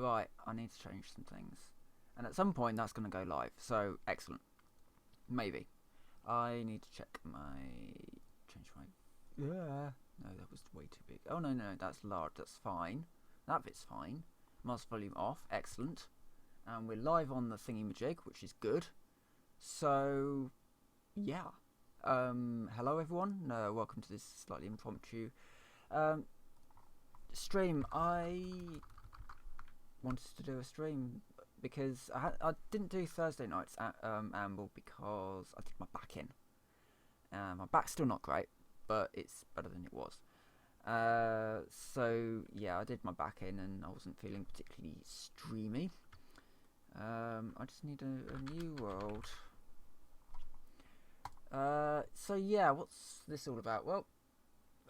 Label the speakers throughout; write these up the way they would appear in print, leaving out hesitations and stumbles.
Speaker 1: Right, I need to change some things. And at some point that's going to go live. So, excellent. Maybe. I need to check change my... Yeah. No, that was way too big. Oh, no, that's large. That's fine. That bit's fine. Mask volume off. Excellent. And we're live on the thingy-majig, which is good. So, yeah. Hello, everyone. Welcome to this slightly impromptu stream. I wanted to do a stream because I didn't do Thursday nights at Amble because I did my back in. My back's still not great, but it's better than it was. So yeah, I did my back in and I wasn't feeling particularly streamy. I just need a new world. So yeah, what's this all about? Well,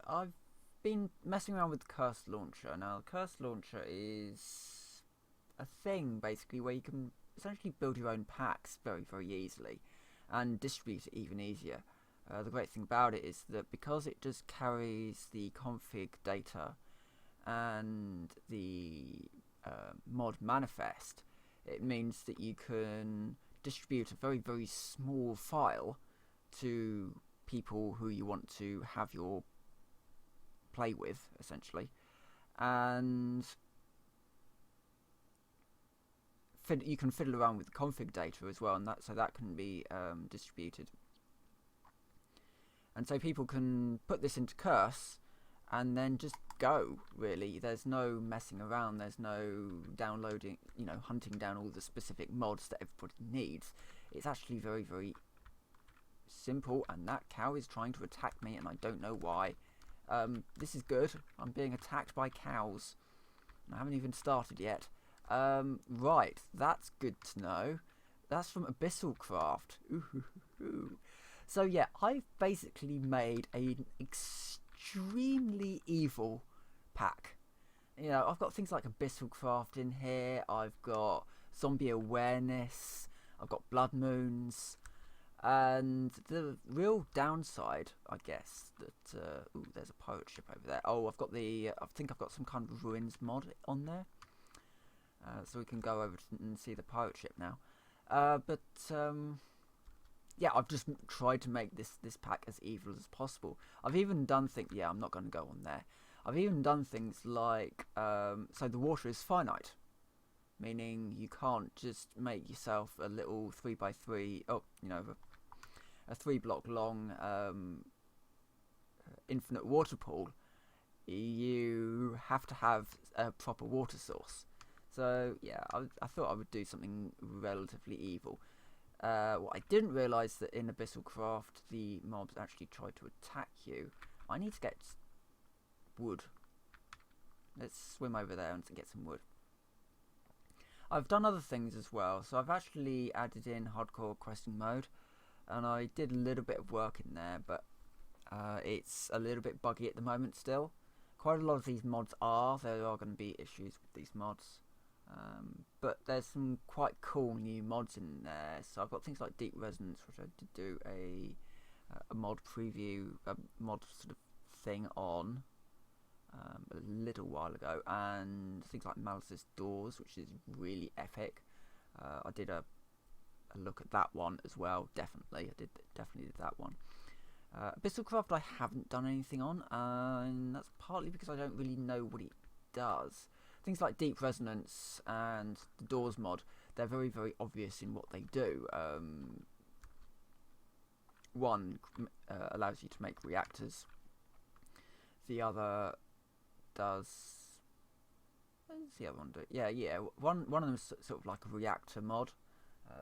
Speaker 1: I've been messing around with the Curse Launcher. Now, the Curse Launcher is a thing, basically, where you can essentially build your own packs very, very easily and distribute it even easier. The great thing about it is that because it just carries the config data and the mod manifest, it means that you can distribute a very, very small file to people who you want to have your play with, essentially, and you can fiddle around with the config data as well, and that can be distributed. And so people can put this into Curse and then just go, really. There's no messing around, there's no downloading, hunting down all the specific mods that everybody needs. It's actually very, very simple, and that cow is trying to attack me and I don't know why. This is good. I'm being attacked by cows. I haven't even started yet. Right, that's good to know. That's from Abyssal Craft. Ooh. So yeah, I've basically made an extremely evil pack. I've got things like Abyssal Craft in here. I've got Zombie Awareness. I've got Blood Moons. And the real downside, I guess, that ooh, there's a pirate ship over there. Oh, I think I've got some kind of ruins mod on there, so we can go over and see the pirate ship now. Yeah, I've just tried to make this pack as evil as possible. I've even done things. Yeah, I'm not going to go on there. I've even done things like so the water is finite, meaning you can't just make yourself a little 3x3. Oh, a 3-block long infinite water pool. You have to have a proper water source. So yeah, I thought I would do something relatively evil. What I didn't realise that in Abyssal Craft the mobs actually tried to attack you. I need to get wood. Let's swim over there and get some wood. I've done other things as well. So I've actually added in hardcore questing mode. And I did a little bit of work in there, but it's a little bit buggy at the moment still. Quite a lot of these mods there are going to be issues with these mods. But there's some quite cool new mods in there. So I've got things like Deep Resonance, which I did do a mod preview, a mod sort of thing on a little while ago. And things like Malice's Doors, which is really epic. I did a look at that one as well. Definitely did that one. Abyssal Craft I haven't done anything on, and that's partly because I don't really know what it does. Things like Deep Resonance and the Doors mod, they're very, very obvious in what they do. One allows you to make reactors. The other does... What does the other one do? Yeah. One of them is sort of like a reactor mod.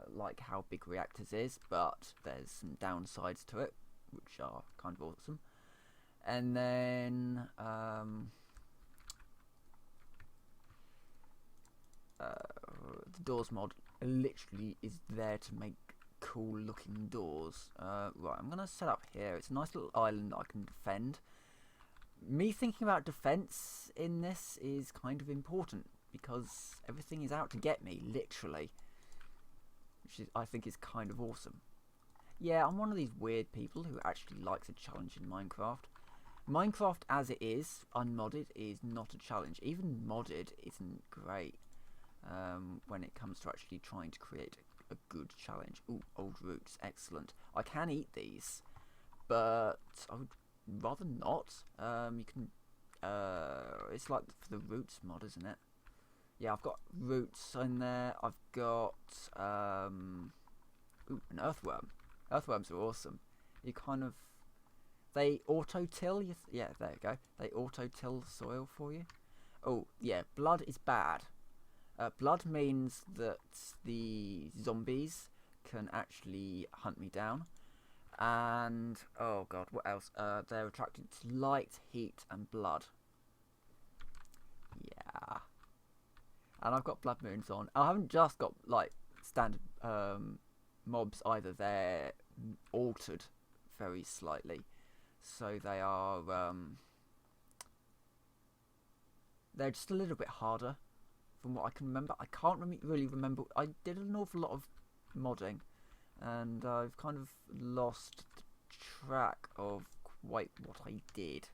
Speaker 1: Like how big reactors is, but there's some downsides to it, which are kind of awesome. And then the doors mod literally is there to make cool looking doors. Right, I'm gonna set up here. It's a nice little island that I can defend. Me thinking about defense in this is kind of important because everything is out to get me, literally. Which I think is kind of awesome. Yeah, I'm one of these weird people who actually likes a challenge in Minecraft. Minecraft as it is, unmodded, is not a challenge. Even modded isn't great. when it comes to actually trying to create a good challenge. Ooh, old roots, excellent. I can eat these, but I would rather not. You can. It's like for the roots mod, isn't it? Yeah, I've got roots in there. I've got ooh, an earthworm. Earthworms are awesome. You kind of they auto-till. Yeah, there you go. They auto-till soil for you. Oh yeah, blood is bad. Blood means that the zombies can actually hunt me down. And oh god, what else? They're attracted to light, heat, and blood. Yeah. And I've got blood moons on. I haven't just got like standard mobs either. They're altered very slightly, so they are they're just a little bit harder from what I can remember. I can't really remember. I did an awful lot of modding, and I've kind of lost track of quite what I did.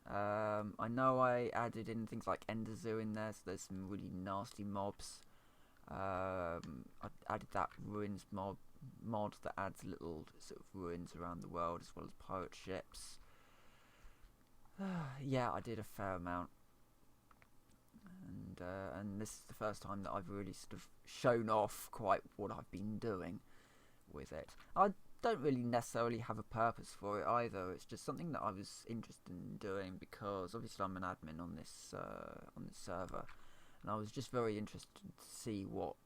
Speaker 1: I know I added in things like Ender Zoo in there, so there's some really nasty mobs. I added that ruins mod that adds little sort of ruins around the world, as well as pirate ships. Yeah, I did a fair amount, and this is the first time that I've really sort of shown off quite what I've been doing with it. I don't really necessarily have a purpose for it either. It's just something that I was interested in doing because obviously I'm an admin on this server, and I was just very interested to see what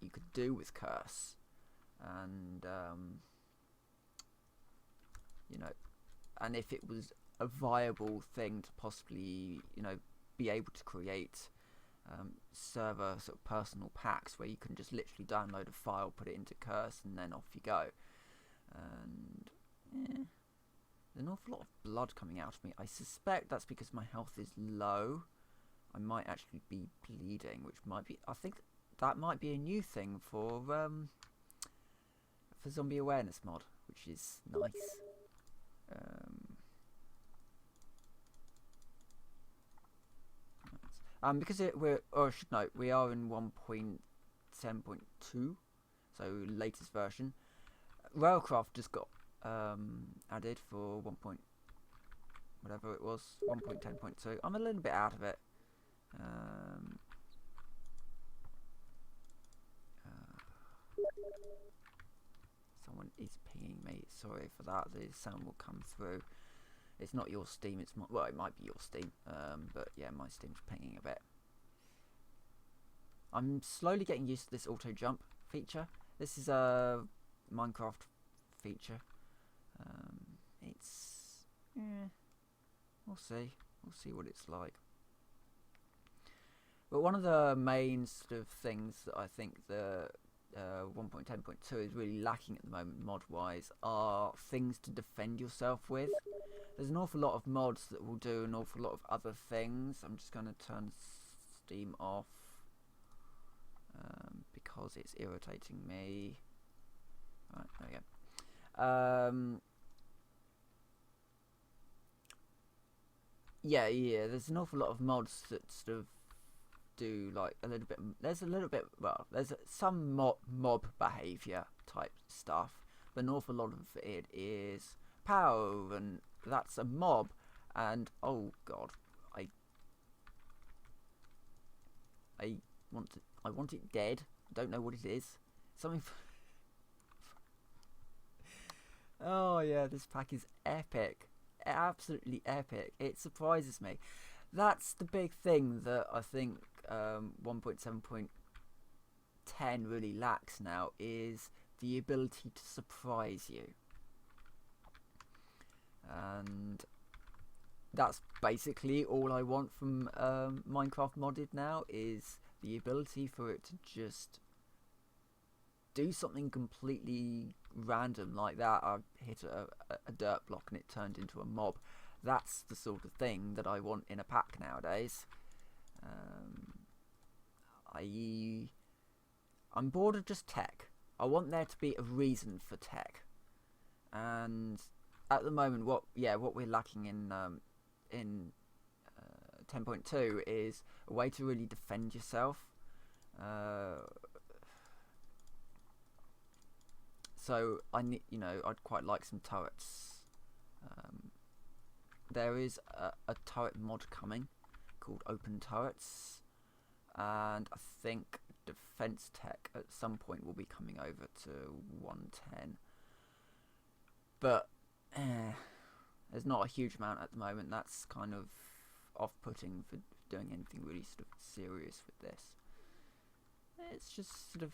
Speaker 1: you could do with Curse, and you know, and if it was a viable thing to possibly, you know, be able to create server sort of personal packs where you can just literally download a file, put it into Curse, and then off you go. And yeah, there's an awful lot of blood coming out of me. I suspect that's because my health is low. I might actually be bleeding, which might be. I think that might be a new thing for zombie awareness mod, which is nice. Because I should note, we are in 1.10.2, so latest version. Railcraft just got added for 1. Whatever it was, 1.10.2. I'm a little bit out of it. Someone is pinging me. Sorry for that. The sound will come through. It's not your Steam. It's well, it might be your Steam. But yeah, my Steam's pinging a bit. I'm slowly getting used to this auto jump feature. This is a Minecraft feature. It's we'll see what it's like. But one of the main sort of things that I think the 1.10.2 is really lacking at the moment mod wise are things to defend yourself with. There's an awful lot of mods that will do an awful lot of other things. I'm just going to turn Steam off because it's irritating me. Right, there we go. Yeah, there's an awful lot of mods that sort of do like a little bit. There's some mob behaviour type stuff, but an awful lot of it is power, and that's a mob. And oh god, I want it dead. I don't know what it is. Something. Oh yeah, this pack is epic. Absolutely epic. It surprises me. That's the big thing that I think 1.7.10 really lacks now, is the ability to surprise you. And that's basically all I want from Minecraft Modded now, is the ability for it to just do something completely random like that. I hit a dirt block and it turned into a mob. That's the sort of thing that I want in a pack nowadays. I'm bored of just tech. I want there to be a reason for tech. And at the moment, what we're lacking in 10.2 is a way to really defend yourself. So I need, I'd quite like some turrets. There is a turret mod coming called Open Turrets, and I think Defense Tech at some point will be coming over to 110. But there's not a huge amount at the moment. That's kind of off-putting for doing anything really sort of serious with this. It's just sort of,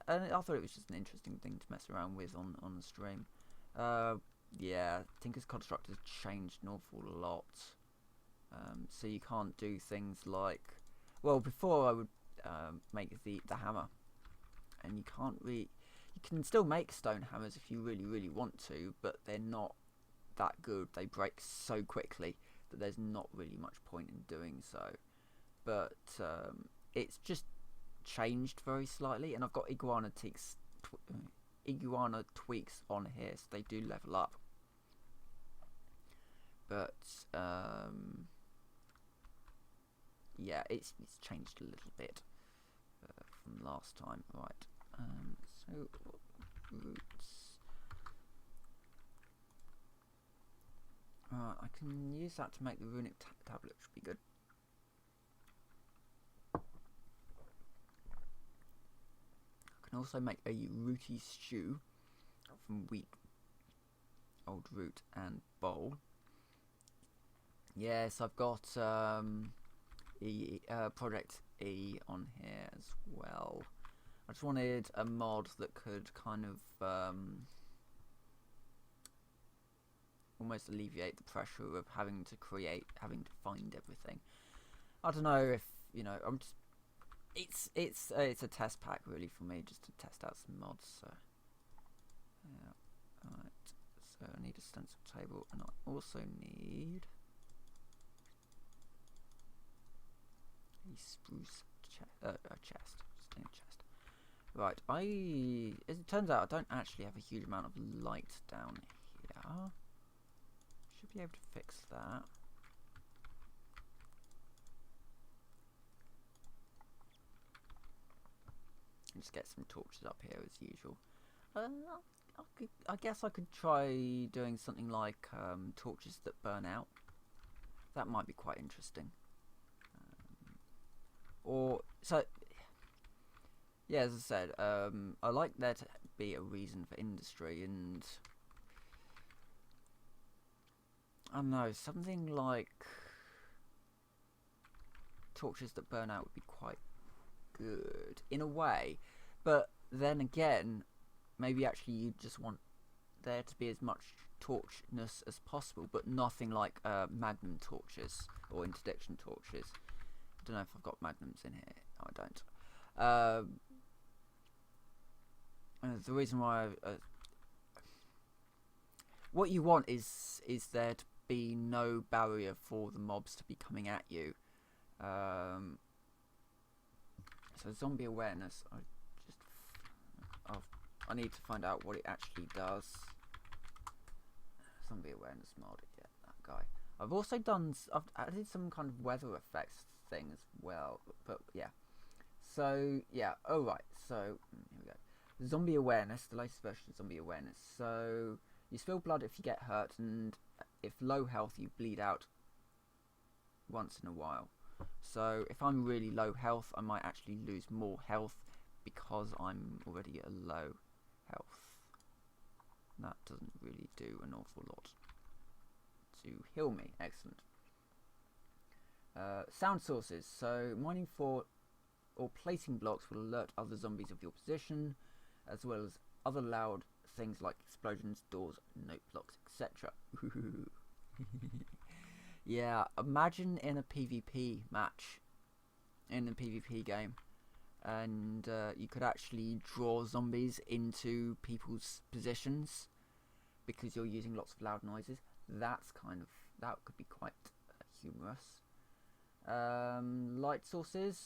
Speaker 1: and I thought it was just an interesting thing to mess around with on the stream. Yeah, Tinker's Construct has changed an awful lot. So you can't do things like, well, before I would make the hammer, and you can't really, you can still make stone hammers if you really want to, but they're not that good. They break so quickly that there's not really much point in doing so. But it's just changed very slightly, and I've got iguana tweaks on here, so they do level up. But yeah, it's changed a little bit from last time. Right, so roots. Right, I can use that to make the runic tablet, which would be good. I can also make a rooty stew from wheat, old root, and bowl. Yes, I've got Project E on here as well. I just wanted a mod that could kind of almost alleviate the pressure of having to find everything. I don't know if I'm just. It's a test pack really for me, just to test out some mods. So yeah, right. So I need a stencil table, and I also need a spruce chest. Just a chest. Right. As it turns out, I don't actually have a huge amount of light down here. Should be able to fix that. Just get some torches up here as usual. I guess I could try doing something like torches that burn out. That might be quite interesting. Yeah, as I said, I like there to be a reason for industry, and I don't know, something like torches that burn out would be quite good in a way, but then again, maybe actually you just want there to be as much torchness as possible, but nothing like magnum torches or interdiction torches. I don't know if I've got magnums in here. No, I don't. The reason why what you want is there to be no barrier for the mobs to be coming at you. So zombie awareness, I need to find out what it actually does. Zombie awareness mod, yeah, that guy. I've also I've added some kind of weather effects thing as well, but yeah. So yeah, alright, so here we go. Zombie awareness, the latest version of zombie awareness. So you spill blood if you get hurt, and if low health you bleed out once in a while. So if I'm really low health, I might actually lose more health because I'm already at low health. That doesn't really do an awful lot to heal me. Excellent. Sound sources. So mining for or placing blocks will alert other zombies of your position, as well as other loud things like explosions, doors, note blocks, etc. Yeah, imagine in a PvP match, in a PvP game, and you could actually draw zombies into people's positions because you're using lots of loud noises. That could be quite humorous. Light sources,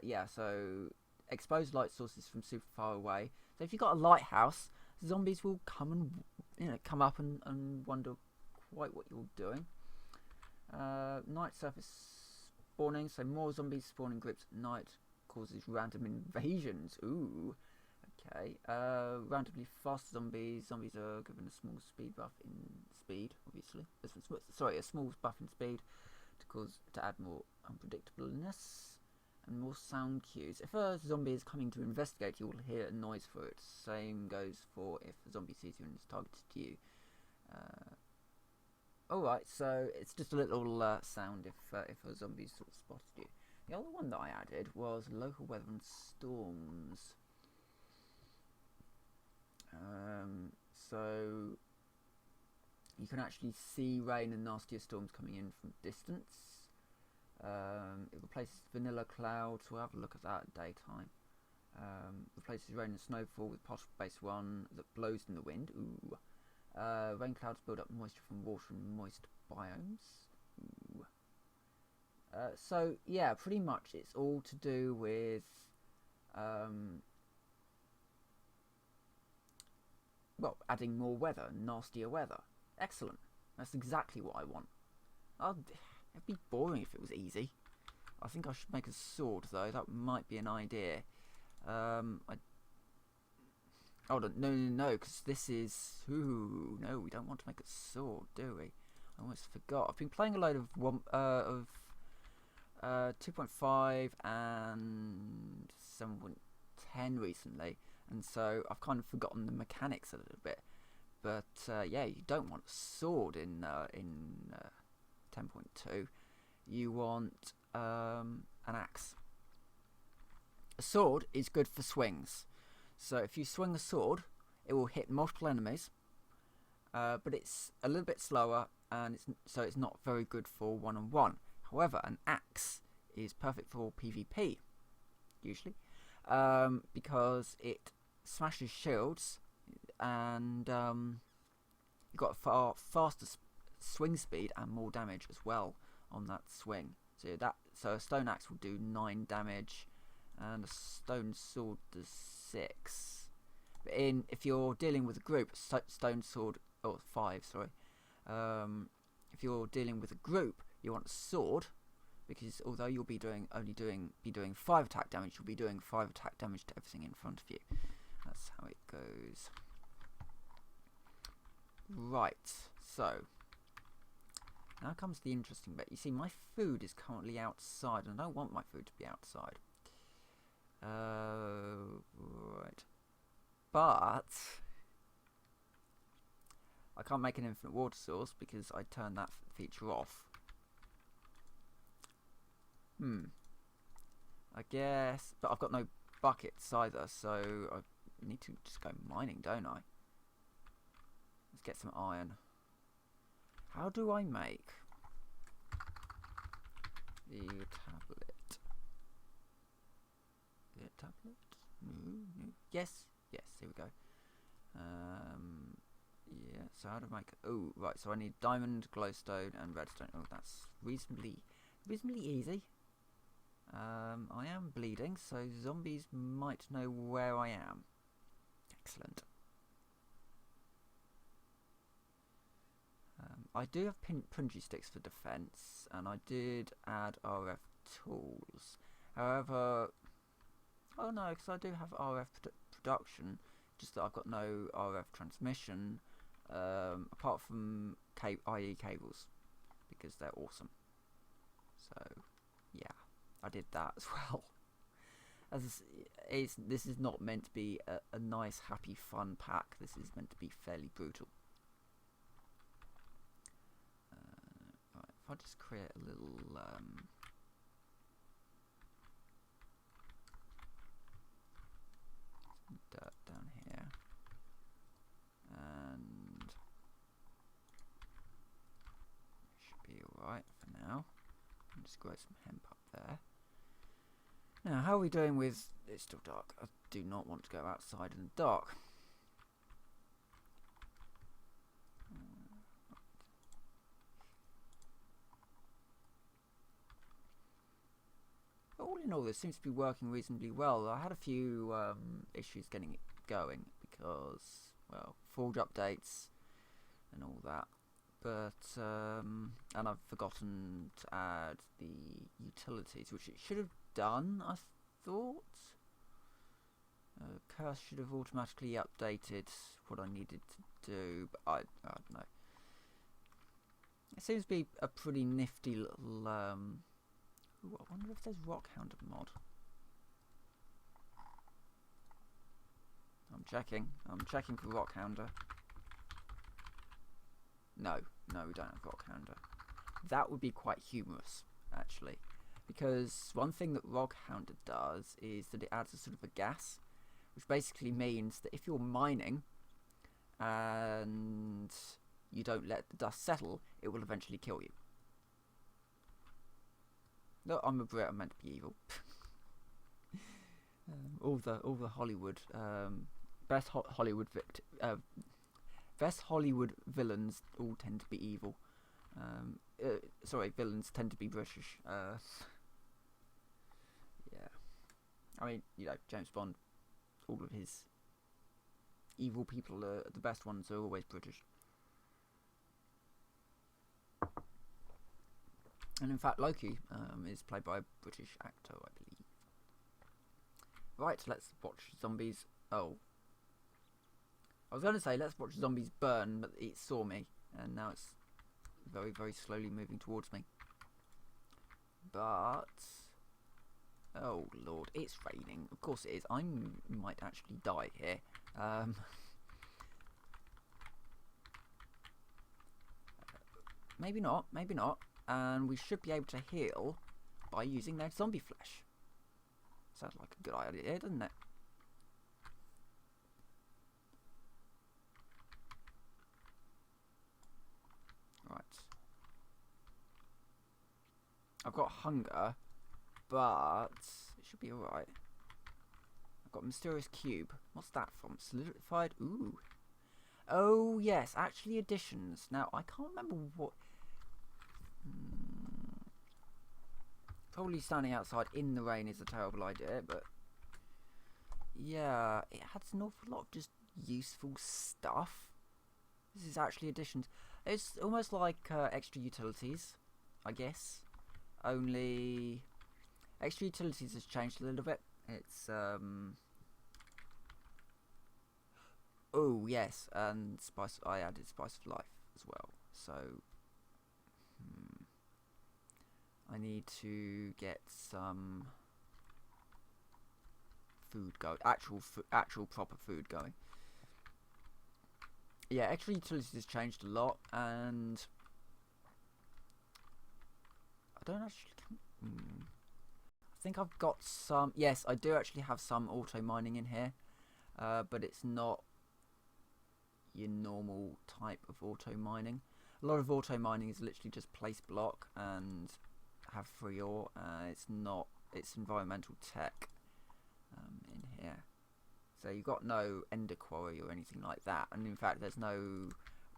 Speaker 1: yeah, so expose light sources from super far away. So if you've got a lighthouse, zombies will come up and wonder quite what you're doing. Night surface spawning, so more zombies spawn in groups at night, causes random invasions. Ooh. Okay. Randomly fast zombies. Zombies are given a small speed buff in speed, obviously. Sorry, a small buff in speed to add more unpredictableness and more sound cues. If a zombie is coming to investigate, you will hear a noise for it. Same goes for if a zombie sees you and is targeted to you. Alright, so it's just a little sound if a zombie sort of spotted you. The other one that I added was local weather and storms. So you can actually see rain and nastier storms coming in from distance. It replaces vanilla clouds. We'll have a look at that at daytime. Replaces rain and snowfall with particle base 1 that blows in the wind. Ooh. Rain clouds build up moisture from water and moist biomes. Ooh. So yeah, pretty much it's all to do with well, adding more weather, nastier weather. Excellent. That's exactly what I want. It'd be boring if it was easy. I think I should make a sword though. That might be an idea. Hold on, no, because this is... Ooh, no, we don't want to make a sword, do we? I almost forgot. I've been playing a load of 2.5 and 7.10 recently, and so I've kind of forgotten the mechanics a little bit. But yeah, you don't want a sword in 10.2. You want an axe. A sword is good for swings. So if you swing a sword, it will hit multiple enemies, but it's a little bit slower, and it's not very good for one-on-one. However, an axe is perfect for PvP, usually, because it smashes shields, and you've got a far faster swing speed and more damage as well on that swing. So a stone axe will do 9 damage, and a stone sword does 6. But if you're dealing with a group, stone sword, 5, sorry. If you're dealing with a group, you want a sword, because although you'll be doing 5 attack damage, you'll be doing 5 attack damage to everything in front of you. That's how it goes. Right, so now comes the interesting bit. You see, my food is currently outside, and I don't want my food to be outside. Right. But I can't make an infinite water source because I turned that feature off. I guess, but I've got no buckets either, so I need to just go mining, don't I? Let's get some iron. How do I make the tablet? The tablet? No. Yes, here we go. Yeah, so how to make... Oh, right, so I need diamond, glowstone, and redstone. Oh, that's reasonably easy. I am bleeding, so zombies might know where I am. Excellent. I do have punji sticks for defense, and I did add RF tools. However, oh no, because I do have RF production, just that I've got no RF transmission, apart from IE cables, because they're awesome. So, yeah, I did that as well. This is not meant to be a nice, happy, fun pack. This is meant to be fairly brutal. Right, if I just create a little... dirt down here, and should be alright for now. I'll just grow some hemp up there. Now, how are we doing with... It's still dark. I do not want to go outside in the dark. All in all, this seems to be working reasonably well. I had a few issues getting it going because, well, Forge updates and all that. But, and I've forgotten to add the utilities, which it should have done, I thought. Curse should have automatically updated what I needed to do, but I don't know. It seems to be a pretty nifty little. Ooh, I wonder if there's Rockhound mod. I'm checking for Rockhounder. No, we don't have Rockhounder. That would be quite humorous, actually, because one thing that Rockhound does is that it adds a sort of a gas, which basically means that if you're mining and you don't let the dust settle, it will eventually kill you. No, I'm a Brit. I'm meant to be evil. All the Hollywood best Hollywood villains all tend to be evil. Sorry, villains tend to be British. Yeah, I mean, you know, James Bond, all of his evil people, the best ones are always British. And in fact, Loki is played by a British actor, I believe. Right, let's watch zombies. Oh, I was going to say let's watch zombies burn, but it saw me, and now it's very, very slowly moving towards me. But oh lord, it's raining. Of course it is. I might actually die here. Maybe not. Maybe not. And we should be able to heal by using their zombie flesh. Sounds like a good idea, doesn't it? Right. I've got hunger, but it should be alright. I've got mysterious cube. What's that from? Solidified? Ooh. Oh, yes. Actually, additions. Now, I can't remember what... Probably standing outside in the rain is a terrible idea, but... yeah, it has an awful lot of just useful stuff. This is actually additions. It's almost like extra utilities, I guess. Only... extra utilities has changed a little bit. It's, oh, yes, and spice. I added spice of life as well. So, I need to get some food going. Actual proper food going. Yeah, extra utilities has changed a lot, and I don't actually. I think I've got some. Yes, I do actually have some auto mining in here, but it's not your normal type of auto mining. A lot of auto mining is literally just place block and have free ore. It's not. It's environmental tech in here. So you've got no ender quarry or anything like that, and in fact there's no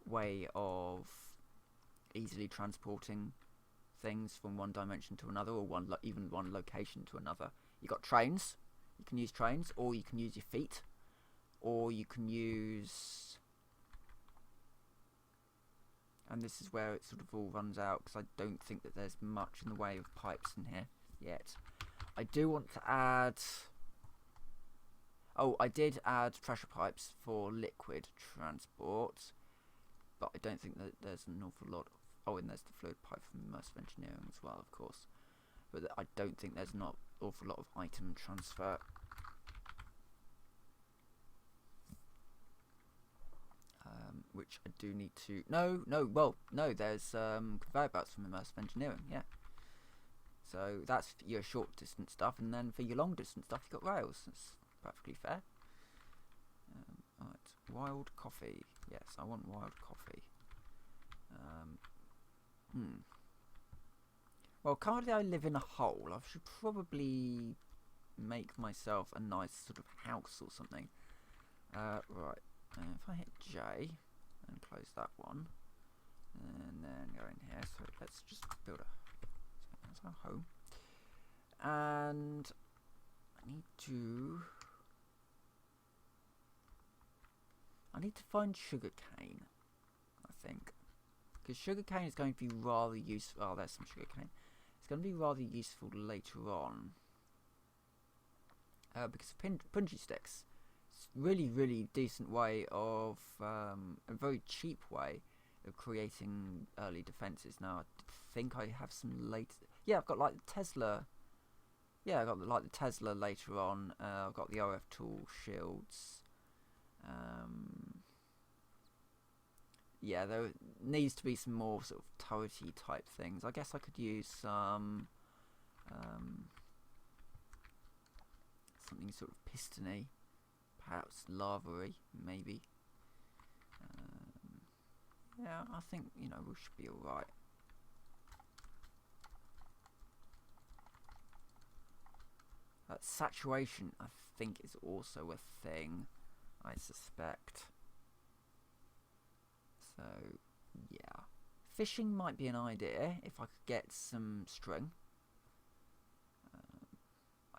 Speaker 1: way of easily transporting things from one dimension to another, or even one location to another. You've got trains. You can use trains, or you can use your feet, or you can use... and this is where it sort of all runs out, because I don't think that there's much in the way of pipes in here yet. I do want to add... oh, I did add pressure pipes for liquid transport, but I don't think that there's an awful lot of... oh, and there's the fluid pipe from immersive engineering as well, of course. But I don't think there's not an awful lot of item transfer. Which I do need to... no, there's conveyor belts from immersive engineering, yeah. So that's your short distance stuff, and then for your long distance stuff you've got rails. That's perfectly fair. Right, wild coffee. Yes, I want wild coffee. Well, currently I live in a hole. I should probably make myself a nice sort of house or something. Right, if I hit J and close that one, and then go in here, so let's just build that's our home. And I need to find sugarcane, I think. Because sugarcane is going to be rather useful. Oh, there's some sugarcane. It's going to be rather useful later on. because of punji sticks. It's really decent way of a very cheap way of creating early defenses. Now I think I have some late. Yeah, I've got like Tesla. Yeah, I got like the Tesla later on. I've got the OF tool shields. Yeah, there needs to be some more sort of turrety type things. I guess I could use some something sort of pistony, perhaps lava-y, maybe. Yeah, I think we should be all right. Saturation, I think, is also a thing, I suspect. So, yeah. Fishing might be an idea if I could get some string.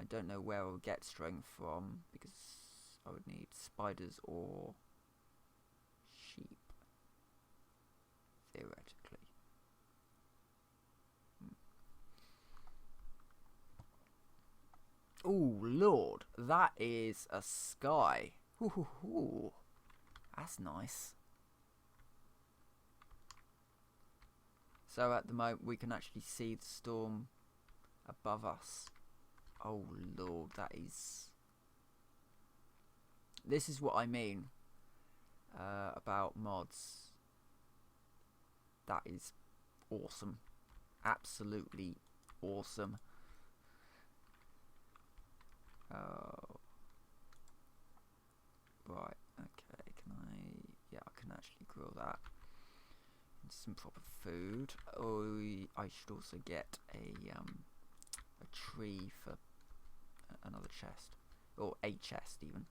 Speaker 1: I don't know where I would get string from because I would need spiders or sheep, theoretically. Oh Lord, that is a sky. Ooh, that's nice. So at the moment we can actually see the storm above us. Oh Lord, that is... This is what I mean about mods. That is awesome. Absolutely awesome. Oh. Right, okay, can I... Yeah, I can actually grill that. Some proper food. Oh, I should also get a tree for another chest, or a chest even.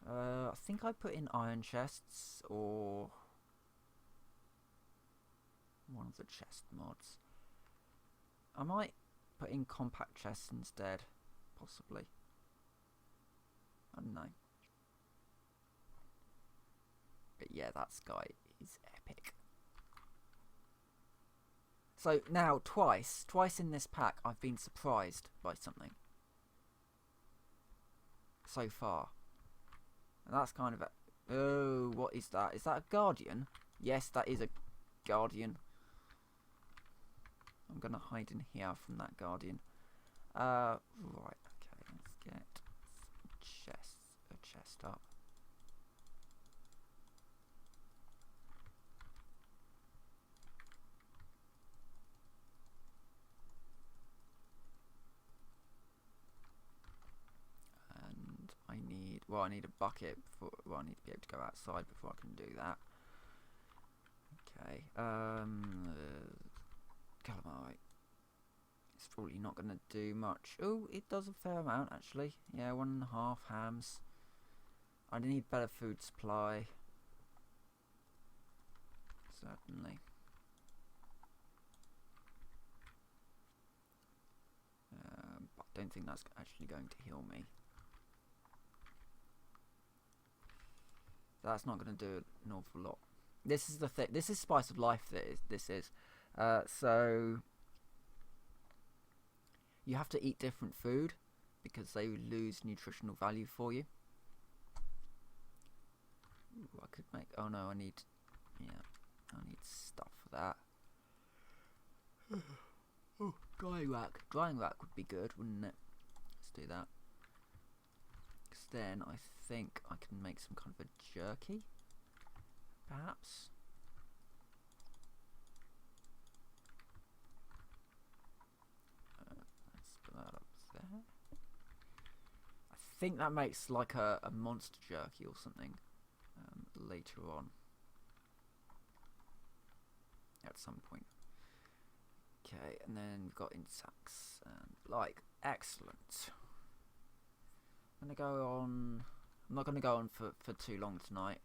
Speaker 1: I think I put in iron chests or one of the chest mods. I might put in compact chests instead, possibly. I don't know. But yeah, that sky is epic. So now twice in this pack I've been surprised by something so far, and that's kind of a... Oh, what is that? Is that a guardian? Yes, that is a guardian. I'm gonna hide in here from that guardian. Right, okay, let's get a chest up. I need a bucket before... Well, I need to be able to go outside before I can do that. Okay. Calamite. It's probably not going to do much. Oh, it does a fair amount, actually. Yeah, 1.5 hams. I need better food supply. Certainly. But I don't think that's actually going to heal me. That's not going to do an awful lot. This is the thing. This is spice of life. This is. So you have to eat different food because they lose nutritional value for you. Ooh, I could make... Oh no, I need... Yeah, I need stuff for that. Oh, drying rack. Drying rack would be good, wouldn't it? Let's do that. Because then I think I can make some kind of a jerky, perhaps. Let's put that up there. I think that makes like a monster jerky or something later on, at some point. Okay, and then we've got insects and like, excellent. I'm not going to go on for too long tonight.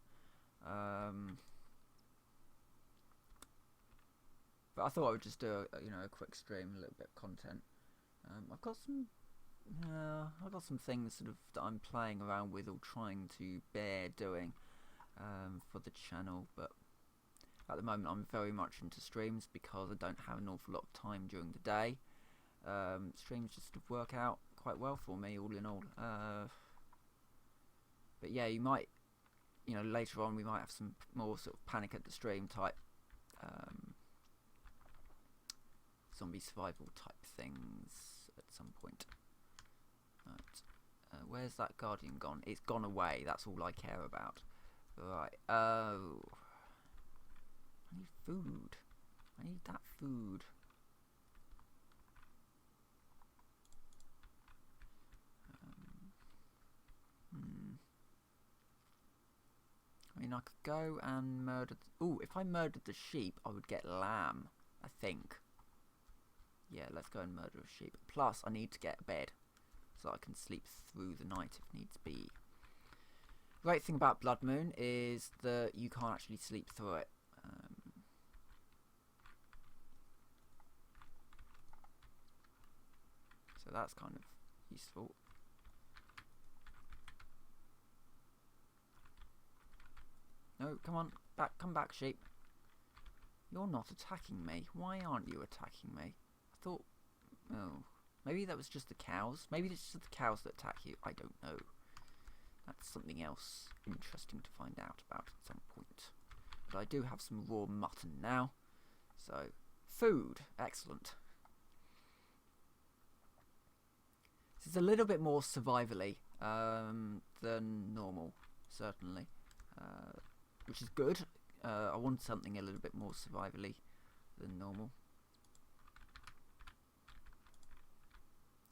Speaker 1: But I thought I would just do a quick stream, a little bit of content. I've got some things sort of that I'm playing around with or trying to bear doing for the channel, but at the moment I'm very much into streams because I don't have an awful lot of time during the day. Streams just sort of work out quite well for me, all in all. But yeah, you might, later on we might have some more sort of panic at the stream type zombie survival type things at some point. Right. Where's that guardian gone? It's gone away. That's all I care about. Right. Oh. I need food. I need that food. I mean, I could go and murder... Ooh, if I murdered the sheep, I would get lamb, I think. Yeah, let's go and murder a sheep. Plus, I need to get a bed, so I can sleep through the night if needs be. Great thing about Blood Moon is that you can't actually sleep through it. So that's kind of useful. No, come on, come back, sheep. You're not attacking me. Why aren't you attacking me? I thought, oh, maybe that was just the cows. Maybe it's just the cows that attack you. I don't know. That's something else interesting to find out about at some point. But I do have some raw mutton now. So, food, excellent. This is a little bit more survivally than normal, certainly. Which is good. I want something a little bit more survivally than normal.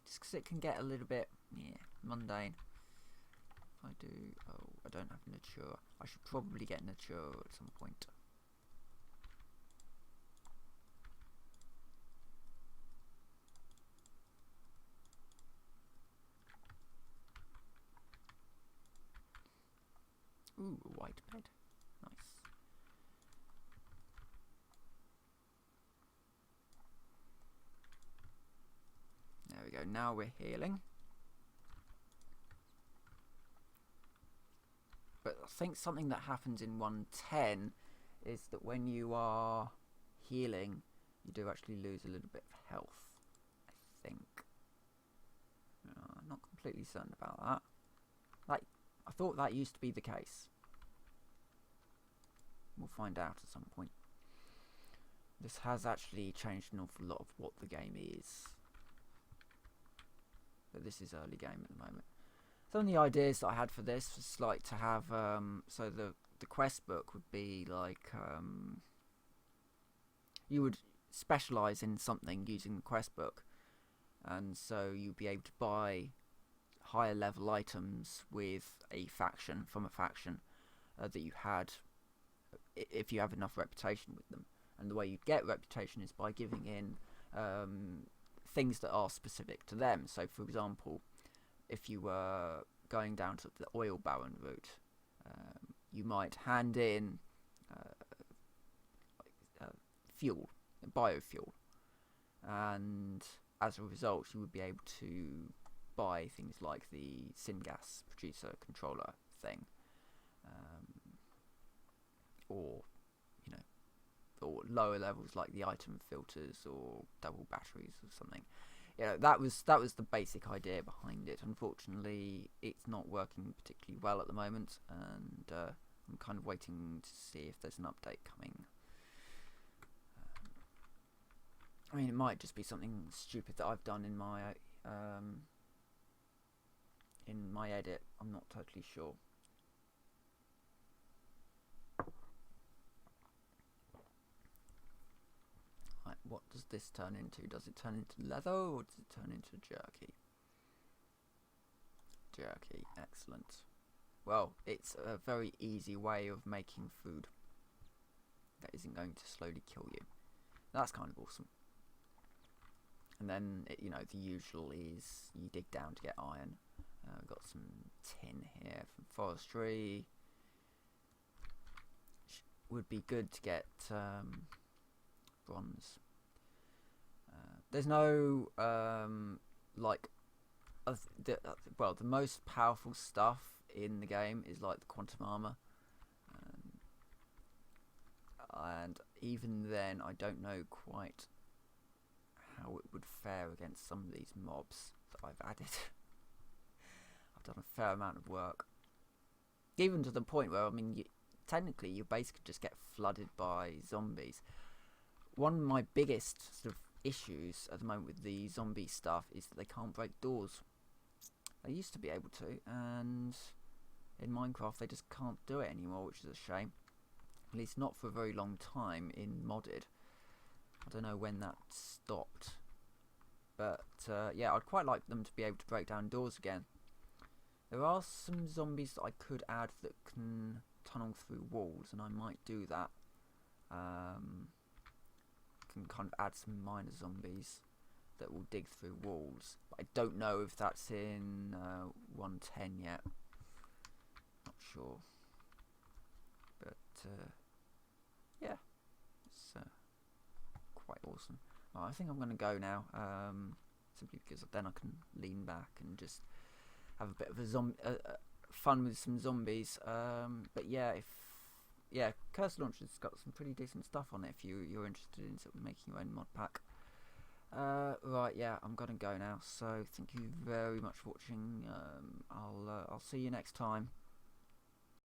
Speaker 1: Just because it can get a little bit, mundane. If I do... Oh, I don't have nature. I should probably get nature at some point. Ooh, a white bed. Nice. There we go. Now we're healing. But I think something that happens in 110 is that when you are healing, you do actually lose a little bit of health, I think. I'm not completely certain about that. I thought that used to be the case. We'll find out at some point. This has actually changed an awful lot of what the game is. But this is early game at the moment. Some of the ideas that I had for this was like to have, so the quest book would be like, you would specialise in something using the quest book. And so you'd be able to buy higher level items with a faction, from a faction that you had, if you have enough reputation with them. And the way you'd get reputation is by giving in things that are specific to them. So for example, if you were going down to the oil baron route, you might hand in fuel, biofuel, and as a result you would be able to buy things like the syngas producer controller thing, or or lower levels like the item filters or double batteries or something. That was the basic idea behind it. Unfortunately, it's not working particularly well at the moment, and I'm kind of waiting to see if there's an update coming. I mean, it might just be something stupid that I've done in my edit. I'm not totally sure. Right, what does this turn into? Does it turn into leather or does it turn into jerky? Jerky, excellent. Well, it's a very easy way of making food that isn't going to slowly kill you. That's kind of awesome. And then, the usual is you dig down to get iron. We've got some tin here from forestry. Would be good to get bronze. There's no the most powerful stuff in the game is like the quantum armor, and even then I don't know quite how it would fare against some of these mobs that I've added. I've done a fair amount of work. Even to the point where, I mean, technically you basically just get flooded by zombies. One of my biggest sort of issues at the moment with the zombie stuff is that they can't break doors. They used to be able to, and in Minecraft they just can't do it anymore, which is a shame. At least not for a very long time in modded. I don't know when that stopped. But yeah, I'd quite like them to be able to break down doors again. There are some zombies that I could add that can tunnel through walls, and I might do that. Can kind of add some minor zombies that will dig through walls. But I don't know if that's in 110 yet. Not sure. But yeah, it's quite awesome. Well, I think I'm going to go now, simply because then I can lean back and just have a bit of a fun with some zombies. But yeah, Curse Launcher's got some pretty decent stuff on it if you're interested in sort of making your own mod pack. Right, yeah, I'm gonna go now. So thank you very much for watching. I'll see you next time.